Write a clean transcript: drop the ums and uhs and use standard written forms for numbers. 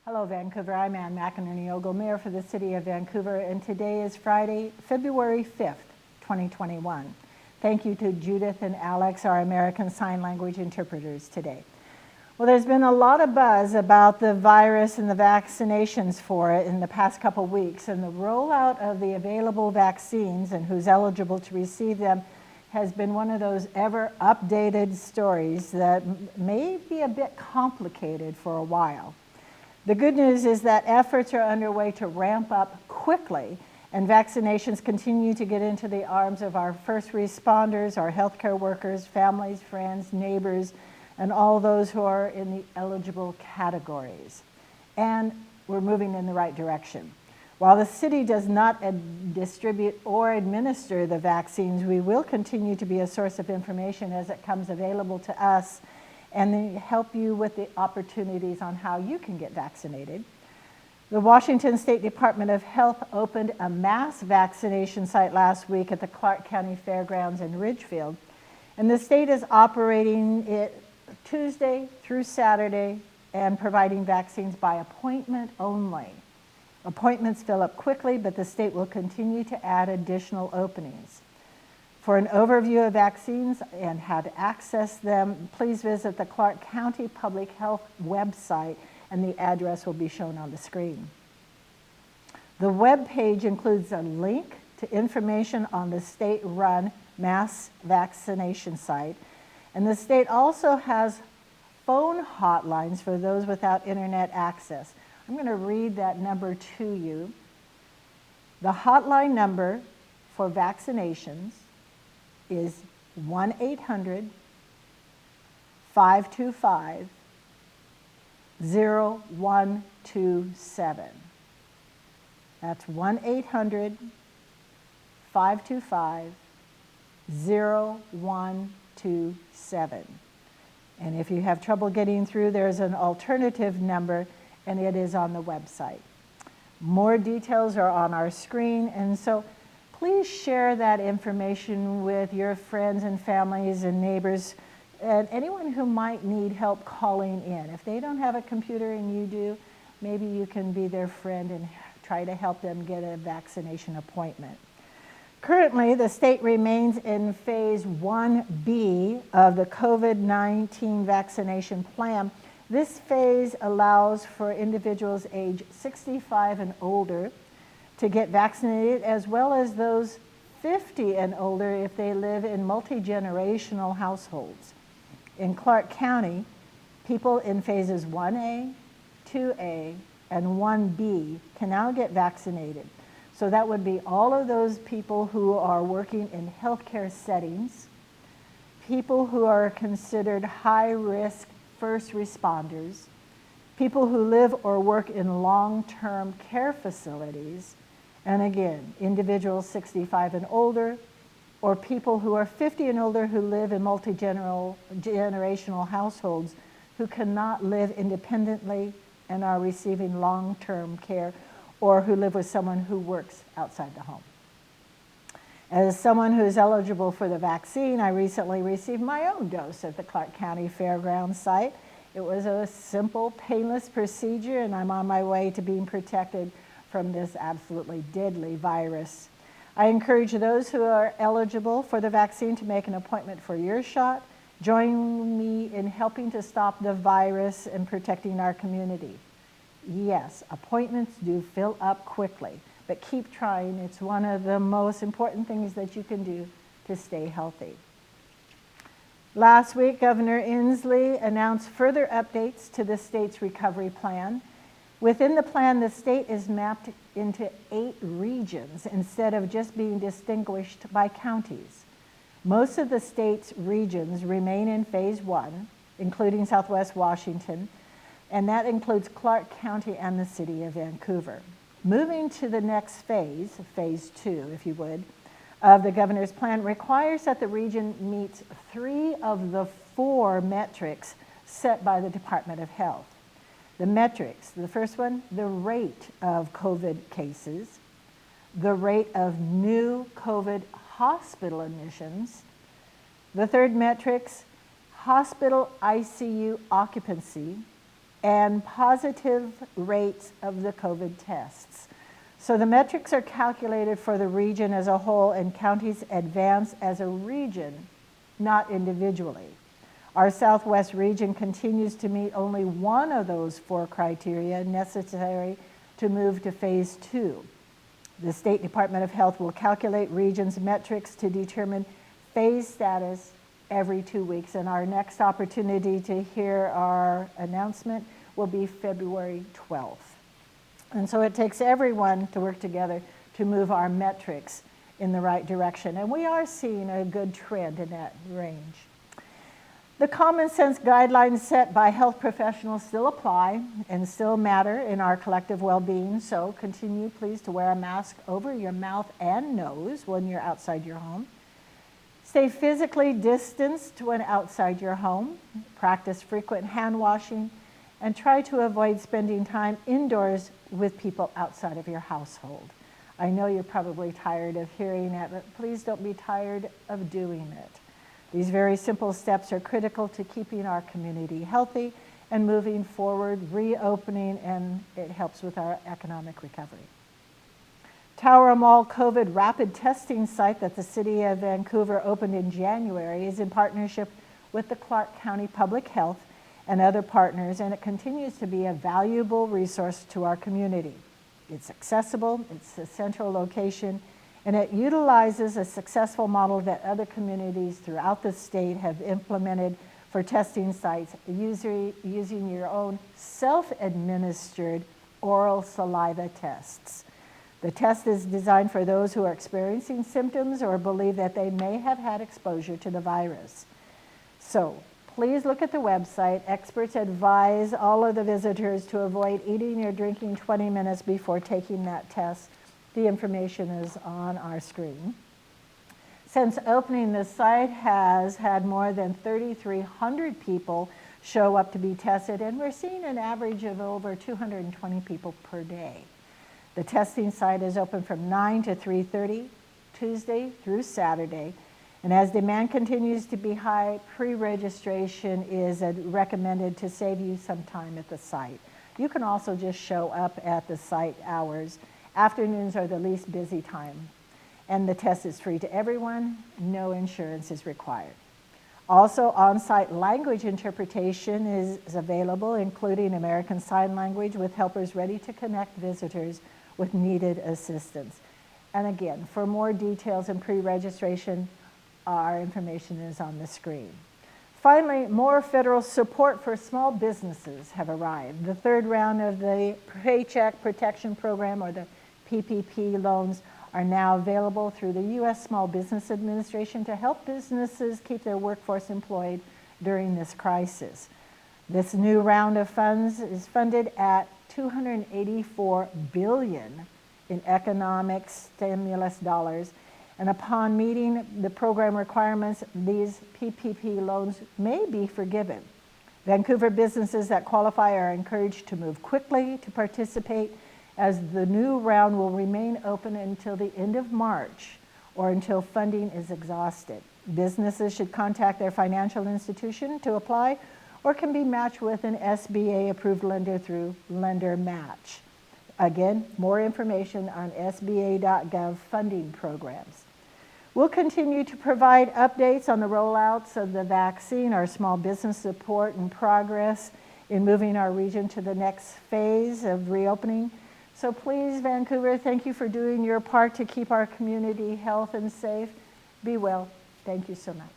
Hello, Vancouver. I'm McEnerny-Ogle, Mayor for the City of Vancouver, and today is Friday, February 5th, 2021. Thank you to Judith and Alex, our American Sign Language interpreters today. Well, there's been a lot of buzz about the virus and the vaccinations for it in the past couple weeks, and the rollout of the available vaccines and who's eligible to receive them has been one of those ever updated stories that may be a bit complicated for a while. The good news is that efforts are underway to ramp up quickly, and vaccinations continue to get into the arms of our first responders, our healthcare workers, families, friends, neighbors, and all those who are in the eligible categories. And we're moving in the right direction. While the city does not distribute or administer the vaccines, we will continue to be a source of information as it comes available to us and then help you with the opportunities on how you can get vaccinated. The Washington State Department of Health opened a mass vaccination site last week at the Clark County Fairgrounds in Ridgefield, and the state is operating it Tuesday through Saturday and providing vaccines by appointment only. Appointments fill up quickly, but the state will continue to add additional openings. For an overview of vaccines and how to access them, please visit the Clark County Public Health website, and the address will be shown on the screen. The web page includes a link to information on the state-run mass vaccination site, and the state also has phone hotlines for those without internet access. I'm going to read that number to you. The hotline number for vaccinations is 1-800-525-0127. That's 1-800-525-0127. And if you have trouble getting through, there's an alternative number, and it is on the website. More details are on our screen, and so please share that information with your friends and families and neighbors and anyone who might need help calling in. If they don't have a computer and you do, maybe you can be their friend and try to help them get a vaccination appointment. Currently, the state remains in phase 1B of the COVID-19 vaccination plan. This phase allows for individuals age 65 and older to get vaccinated, as well as those 50 and older if they live in multi-generational households. In Clark County, people in phases 1A, 2A, and 1B can now get vaccinated. So that would be all of those people who are working in healthcare settings, people who are considered high-risk first responders, people who live or work in long-term care facilities, and again, individuals 65 and older, or people who are 50 and older who live in multi-generational households who cannot live independently and are receiving long-term care, or who live with someone who works outside the home. As someone who is eligible for the vaccine, I recently received my own dose at the Clark County Fairgrounds site. It was a simple, painless procedure, and I'm on my way to being protected from this absolutely deadly virus. I encourage those who are eligible for the vaccine to make an appointment for your shot. Join me in helping to stop the virus and protecting our community. Yes, appointments do fill up quickly, but keep trying. It's one of the most important things that you can do to stay healthy. Last week, Governor Inslee announced further updates to the state's recovery plan. Within the plan, the state is mapped into 8 regions instead of just being distinguished by counties. Most of the state's regions remain in phase 1, including Southwest Washington, and that includes Clark County and the City of Vancouver. Moving to the next phase, phase 2, if you would, of the governor's plan requires that the region meets 3 of the 4 metrics set by the Department of Health. The metrics, the first one, the rate of COVID cases, the rate of new COVID hospital admissions. The third metrics, hospital ICU occupancy. and positive rates of the COVID tests. So the metrics are calculated for the region as a whole, and counties advance as a region, not individually. Our Southwest region continues to meet only one of those 4 criteria necessary to move to phase 2. The State Department of Health will calculate regions' metrics to determine phase status every 2 weeks, and our next opportunity to hear our announcement will be February 12th. And so it takes everyone to work together to move our metrics in the right direction, and we are seeing a good trend in that range. The common sense guidelines set by health professionals still apply and still matter in our collective well-being, so continue please to wear a mask over your mouth and nose when you're outside your home. Stay physically distanced when outside your home. Practice frequent hand washing, and try to avoid spending time indoors with people outside of your household. I know you're probably tired of hearing it, but please don't be tired of doing it. These very simple steps are critical to keeping our community healthy and moving forward, reopening, and it helps with our economic recovery. Tower Mall COVID rapid testing site that the City of Vancouver opened in January is in partnership with the Clark County Public Health and other partners, and it continues to be a valuable resource to our community. It's accessible, it's a central location, and it utilizes a successful model that other communities throughout the state have implemented for testing sites using your own self-administered oral saliva tests. The test is designed for those who are experiencing symptoms or believe that they may have had exposure to the virus. So please look at the website. Experts advise all of the visitors to avoid eating or drinking 20 minutes before taking that test. The information is on our screen. Since opening, the site has had more than 3,300 people show up to be tested, and we're seeing an average of over 220 people per day. The testing site is open from 9 to 3:30, Tuesday through Saturday. And as demand continues to be high, pre-registration is recommended to save you some time at the site. You can also just show up at the site hours. Afternoons are the least busy time. And the test is free to everyone. No insurance is required. Also, on-site language interpretation is available, including American Sign Language, with helpers ready to connect visitors with needed assistance. And again, for more details and pre-registration, our information is on the screen. Finally, more federal support for small businesses have arrived. The third round of the Paycheck Protection Program, or the PPP loans, are now available through the U.S. Small Business Administration to help businesses keep their workforce employed during this crisis. This new round of funds is funded at $284 billion in economic stimulus dollars, and upon meeting the program requirements, these PPP loans may be forgiven. Vancouver businesses that qualify are encouraged to move quickly to participate, as the new round will remain open until the end of March or until funding is exhausted. Businesses should contact their financial institution to apply, or can be matched with an SBA-approved lender through Lender Match. Again, more information on sba.gov funding programs. We'll continue to provide updates on the rollouts of the vaccine, our small business support, and progress in moving our region to the next phase of reopening. So please, Vancouver, thank you for doing your part to keep our community healthy and safe. Be well. Thank you so much.